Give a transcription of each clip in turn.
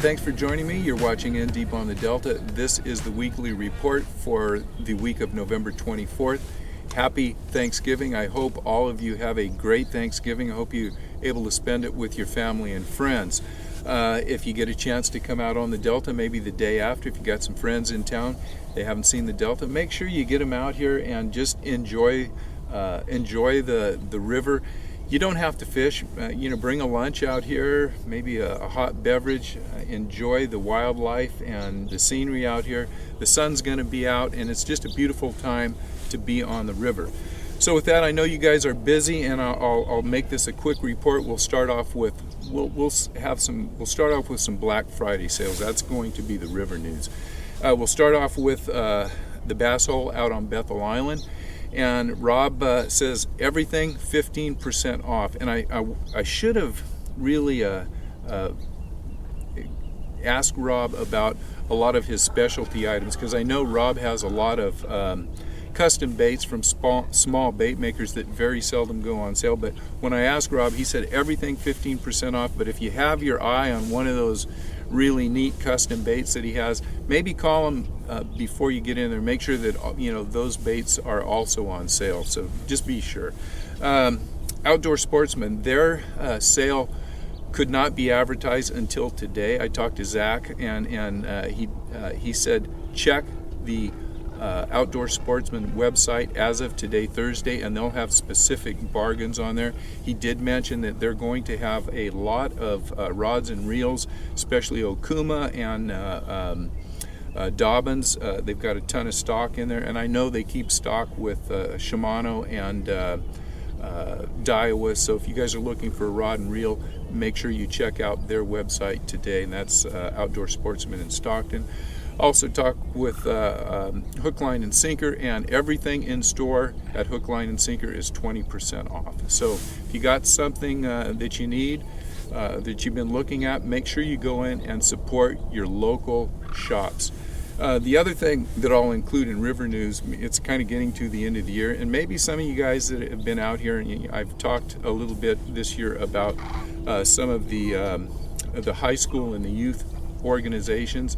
thanks for joining me. You're watching In Deep on the Delta. This is the weekly report for the week of November 24th. Happy Thanksgiving. I hope all of you have a great Thanksgiving. I hope you're able to spend it with your family and friends. If you get a chance to come out on the Delta, maybe the day after, if you got some friends in town, they haven't seen the Delta, make sure you get them out here and just enjoy the river. You don't have to fish. Bring a lunch out here, maybe a hot beverage. Enjoy the wildlife and the scenery out here. The sun's going to be out, and it's just a beautiful time to be on the river. So with that, I know you guys are busy, and I'll make this a quick report. We'll start off with some Black Friday sales. That's going to be the river news. We'll start off with the Bass Hole out on Bethel Island. And Rob says everything 15% off, and I should have really asked Rob about a lot of his specialty items, because I know Rob has a lot of custom baits from small bait makers that very seldom go on sale. But when I asked Rob, he said everything 15% off. But if you have your eye on one of those really neat custom baits that he has, maybe call him before you get in there. Make sure that those baits are also on sale, so just be sure. Outdoor Sportsman, their sale could not be advertised until today. I talked to Zach, and he said check the Outdoor Sportsman website as of today, Thursday, and they'll have specific bargains on there. He did mention that they're going to have a lot of rods and reels, especially Okuma and Dobbins. They've got a ton of stock in there, and I know they keep stock with Shimano and Daiwa. So if you guys are looking for a rod and reel, make sure you check out their website today, and that's Outdoor Sportsman in Stockton. Also talk with Hook, Line, and Sinker, and everything in store at Hook, Line, and Sinker is 20% off. So if you got something that you need, that you've been looking at, make sure you go in and support your local shops. The other thing that I'll include in river news, it's kind of getting to the end of the year, and maybe some of you guys that have been out here, and I've talked a little bit this year about some of the high school and the youth organizations.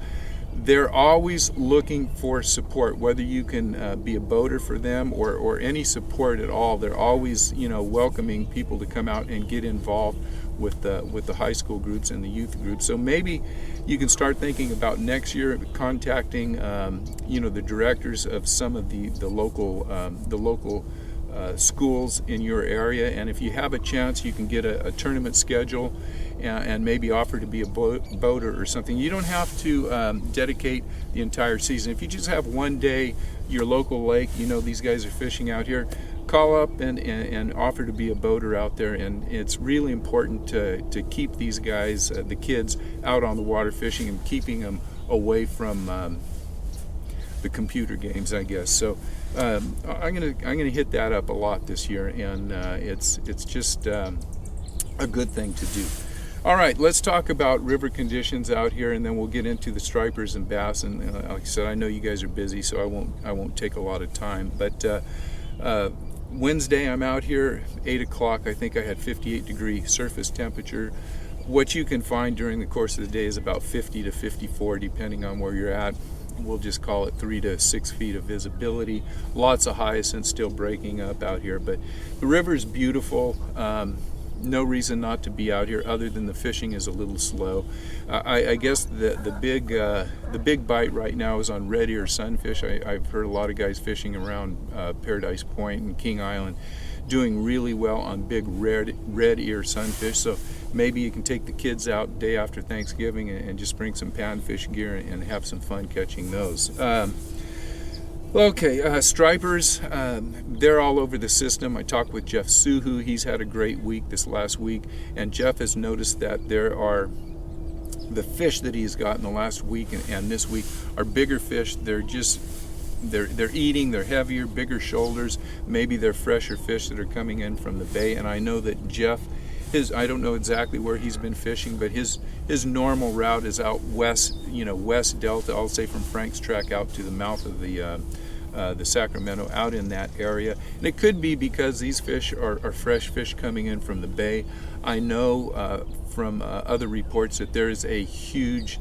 They're always looking for support, whether you can be a boater for them or any support at all. They're always welcoming people to come out and get involved with the high school groups and the youth groups. So maybe you can start thinking about next year contacting the directors of some of the local schools in your area, and if you have a chance, you can get a tournament schedule and maybe offer to be a boater or something. You don't have to dedicate the entire season. If you just have one day, your local lake, these guys are fishing out here, call up and offer to be a boater out there. And it's really important to keep these guys, the kids, out on the water fishing and keeping them away from the computer games, I guess. So I'm gonna hit that up a lot this year, and it's just a good thing to do. All right, let's talk about river conditions out here, and then we'll get into the stripers and bass. And like I said, I know you guys are busy, so I won't take a lot of time. But Wednesday, I'm out here 8 o'clock. I think I had 58-degree surface temperature. What you can find during the course of the day is about 50 to 54, depending on where you're at. We'll just call it 3 to 6 feet of visibility. Lots of hyacinths still breaking up out here, but the river is beautiful. No reason not to be out here, other than the fishing is a little slow. I guess the big bite right now is on red ear sunfish. I've heard a lot of guys fishing around Paradise Point and King Island doing really well on big red ear sunfish. So maybe you can take the kids out day after Thanksgiving and just bring some panfish gear and have some fun catching those. Okay, stripers, they're all over the system. I talked with Jeff Suhu. He's had a great week this last week, and Jeff has noticed that there are the fish that he's got in the last week and this week are bigger fish. They're eating, they're heavier, bigger shoulders. Maybe they're fresher fish that are coming in from the bay. And I know that Jeff, I don't know exactly where he's been fishing, but his normal route is out west, west Delta, I'll say from Frank's Track out to the mouth of the Sacramento, out in that area. And it could be because these fish are fresh fish coming in from the bay. I know from other reports that there is a huge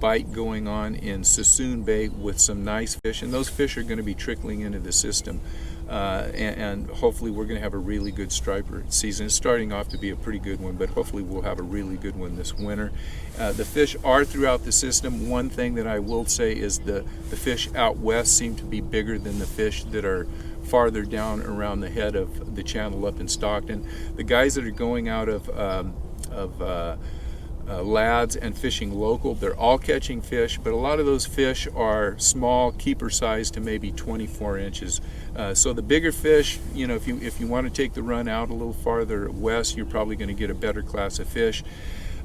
bite going on in Sassoon Bay with some nice fish, and those fish are going to be trickling into the system, and hopefully we're going to have a really good striper season. It's starting off to be a pretty good one, but hopefully we'll have a really good one this winter. The fish are throughout the system. One thing that I will say is the fish out west seem to be bigger than the fish that are farther down around the head of the channel up in Stockton. The guys that are going out of lads and fishing local, they're all catching fish, but a lot of those fish are small, keeper size to maybe 24 inches. So the bigger fish, you know, if you want to take the run out a little farther west, you're probably going to get a better class of fish.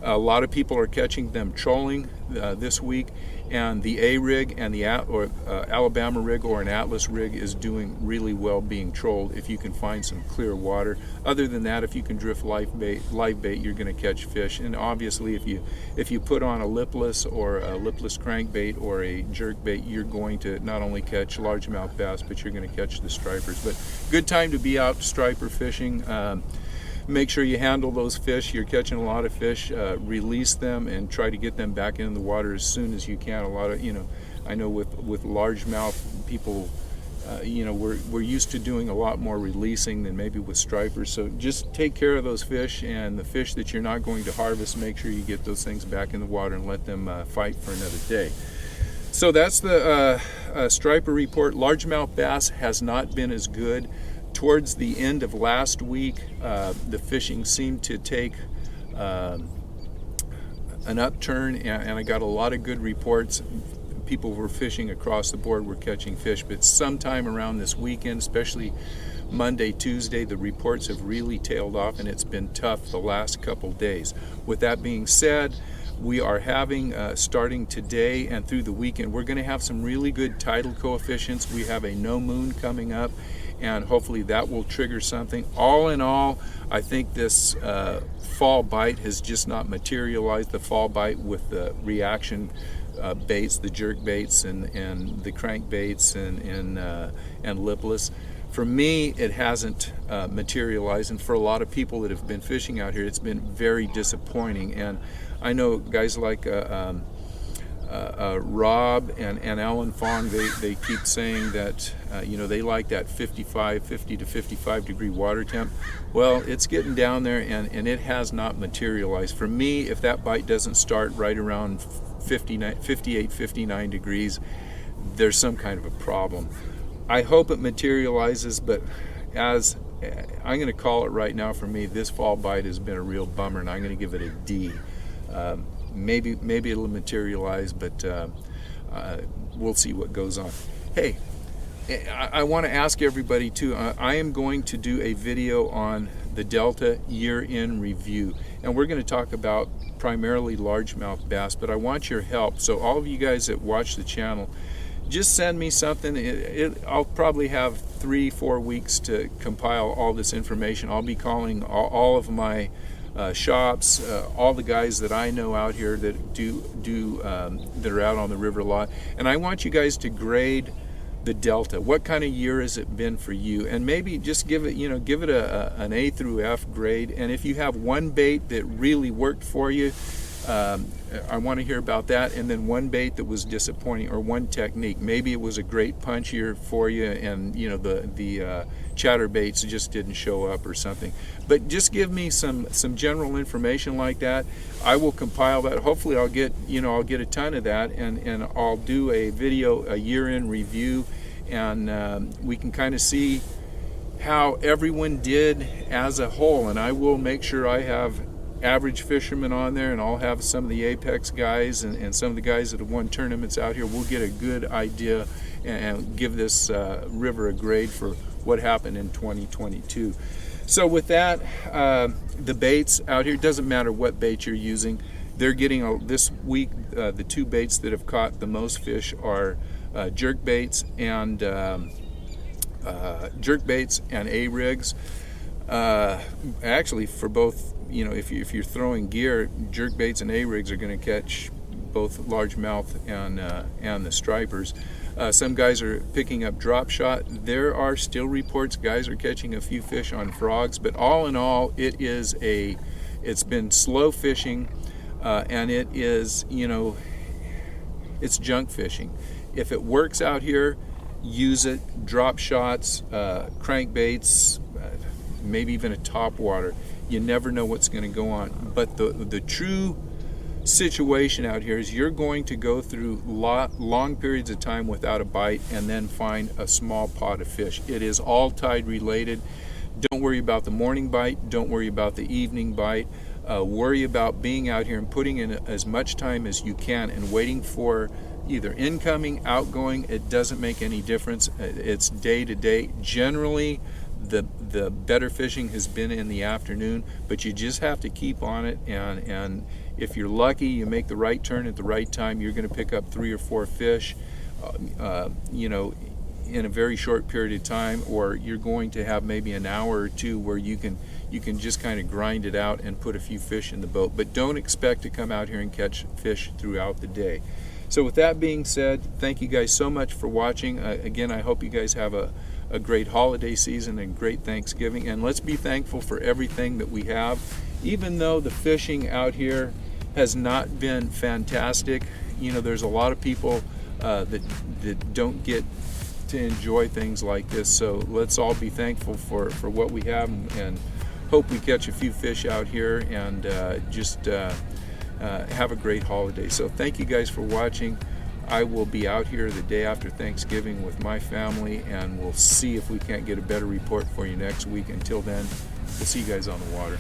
A lot of people are catching them trolling this week, and the A rig and the Alabama rig or an Atlas rig is doing really well being trolled if you can find some clear water. Other than that, if you can drift live bait, you're going to catch fish. And obviously, if you put on a lipless or a lipless crankbait or a jerk bait, you're going to not only catch largemouth bass, but you're going to catch the stripers. But good time to be out striper fishing. Make sure you handle those fish. You're catching a lot of fish. Release them and try to get them back in the water as soon as you can. A lot of, you know, I know with largemouth people, you know, we're used to doing a lot more releasing than maybe with stripers. So just take care of those fish, and the fish that you're not going to harvest, make sure you get those things back in the water and let them fight for another day. So that's the striper report. Largemouth bass has not been as good. Towards the end of last week, the fishing seemed to take an upturn, and I got a lot of good reports. People were fishing across the board, were catching fish, but sometime around this weekend, especially Monday, Tuesday, the reports have really tailed off, and it's been tough the last couple days. With that being said, we are having, starting today and through the weekend, we're going to have some really good tidal coefficients. We have a no moon coming up, and hopefully that will trigger something. All in all, I think this fall bite has just not materialized. The fall bite with the reaction baits, the jerk baits and the crank baits and lipless. For me, it hasn't materialized, and for a lot of people that have been fishing out here, it's been very disappointing. And I know guys like Rob and Alan Fong, they keep saying that you know, they like that 50 to 55 degree water temp. Well, it's getting down there, and it has not materialized. For me, if that bite doesn't start right around 58, 59 degrees, there's some kind of a problem. I hope it materializes, but as I'm going to call it right now, for me, this fall bite has been a real bummer, and I'm going to give it a D. Maybe it'll materialize, but we'll see what goes on. Hey, I want to ask everybody too, I am going to do a video on the Delta year-in review, and we're going to talk about primarily largemouth bass, but I want your help. So all of you guys that watch the channel, just send me something. I'll probably have 3-4 weeks to compile all this information. I'll be calling all of my shops, all the guys that I know out here that that are out on the river a lot, and I want you guys to grade the Delta. What kind of year has it been for you? And maybe just give it, you know, give it an A through F grade. And if you have one bait that really worked for you, I want to hear about that. And then one bait that was disappointing, or one technique. Maybe it was a great punch year for you, and you know, the chatterbaits just didn't show up or something. But just give me some general information like that. I will compile that. Hopefully I'll get a ton of that, and I'll do a video, a year-in review, and we can kind of see how everyone did as a whole. And I will make sure I have average fishermen on there, and I'll have some of the apex guys and some of the guys that have won tournaments out here. We'll get a good idea and give this river a grade for what happened in 2022. So with that, the baits out here, doesn't matter what bait you're using, they're getting this week, the two baits that have caught the most fish are jerk baits and A-rigs. Actually, for both, you know, if you're throwing gear, jerk baits and A-rigs are going to catch both largemouth and the stripers. Some guys are picking up drop shot. There are still reports guys are catching a few fish on frogs, but all in all, it is a It's been slow fishing, and it is, it's junk fishing. If it works out here, use it. Drop shots, crankbaits, maybe even a top water. You never know what's going to go on. But the true situation out here is you're going to go through long periods of time without a bite and then find a small pot of fish. It is all tide related. Don't worry about the morning bite. Don't worry about the evening bite. Worry about being out here and putting in as much time as you can and waiting for either incoming, outgoing. It doesn't make any difference. It's day to day. Generally, the better fishing has been in the afternoon, but you just have to keep on it, and if you're lucky, you make the right turn at the right time, you're going to pick up 3 or 4 fish, in a very short period of time, or you're going to have maybe an hour or two where you can just kind of grind it out and put a few fish in the boat. But don't expect to come out here and catch fish throughout the day. So with that being said, thank you guys so much for watching. Again, I hope you guys have a great holiday season and great Thanksgiving, and let's be thankful for everything that we have. Even though the fishing out here has not been fantastic, there's a lot of people that don't get to enjoy things like this, so let's all be thankful for what we have, and hope we catch a few fish out here, and just have a great holiday. So thank you guys for watching. I will be out here the day after Thanksgiving with my family, and we'll see if we can't get a better report for you next week. Until then, we'll see you guys on the water.